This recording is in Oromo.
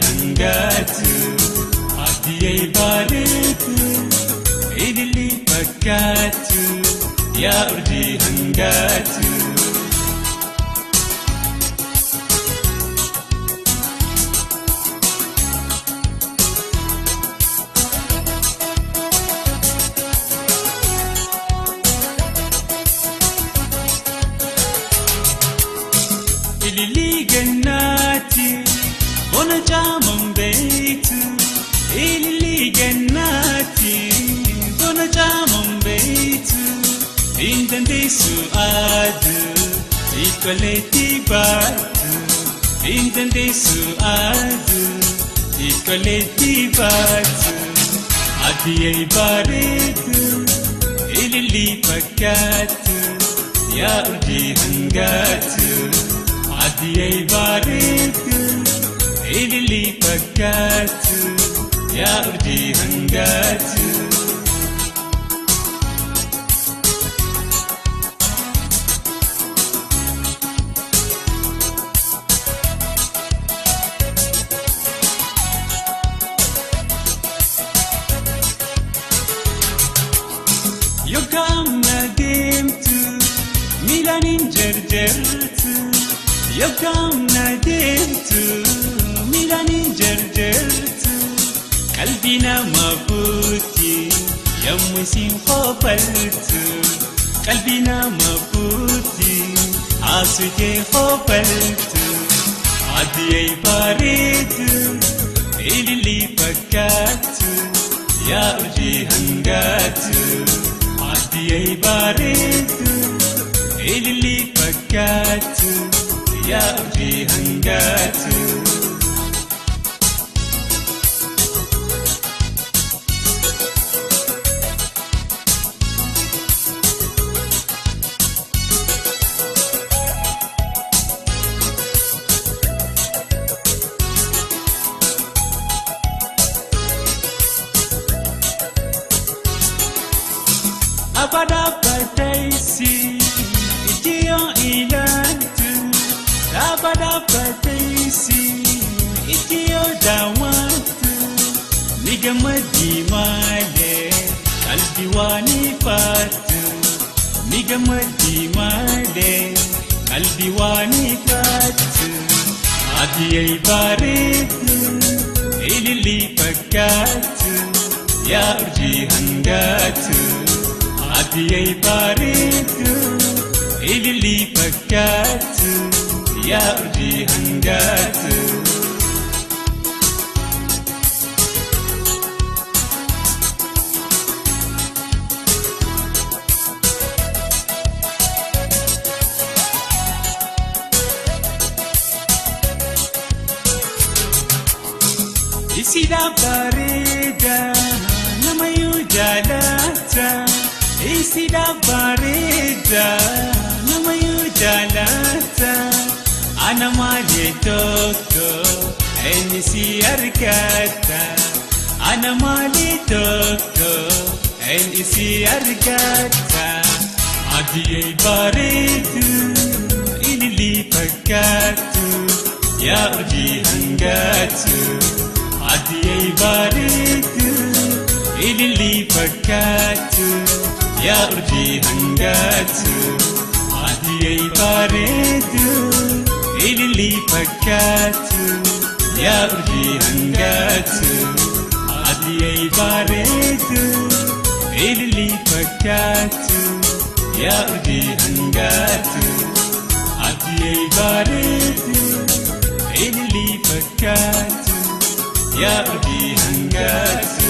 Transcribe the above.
hangatu ADIYEE bareedu ilili fakkaatu yaa urjii hangatu. Ilili gannati bona jaman beitu ilili gannati bona jaman beitu indande suadu ikoleti batu indande suadu ikoleti batu ADIYEE bareedu ilili fakkaatu yaa urjii hangatu. ADIYEE bareedu ilili fakkaatu yaa urjii hangatu. Yokamna deemtu miilaanin jarjartu. Yokamna deemtu miilaanin jarjartu qalbii nama buuti yommuu isin hofaltu qalbii nama buuti haasutee hofaltu. ADIYEE bareedu ilili fakkaatu yaa urjii hangatu. ADIYEE bareedu ilili fakkaatu yaa urjii hangatu. Abada pataisi ijiyo ilantu abada pataisi ijiyo dawatu nigamadi male kalbi wani fatu nigamadi male kalbi wani fatu. ADIYEE bareedu ilili fakkaatu yaa urjii hangatu. ADIYEE bareedu ilili fakkaatu yaa urjii hangatu. Isida bareeda namayyuu jaalata. Isida bareeda namayyuu jaalata. Ana malee tokko eenyu si argata. Ana malee tokko eenyu si argata. ADIYEE bareedu ilili fakkaatu yaa urjii hangatu. ADIYEE bareedu ilili fakkaatu yaa urjii hangatu. ADIYEE bareedu ilili fakkaatu yaa urjii hangatu. ADIYEE bareedu ilili fakkaatu yaa urjii hangatu. ADIYEE bareedu ilili fakkaatu yaa urjii hangatu.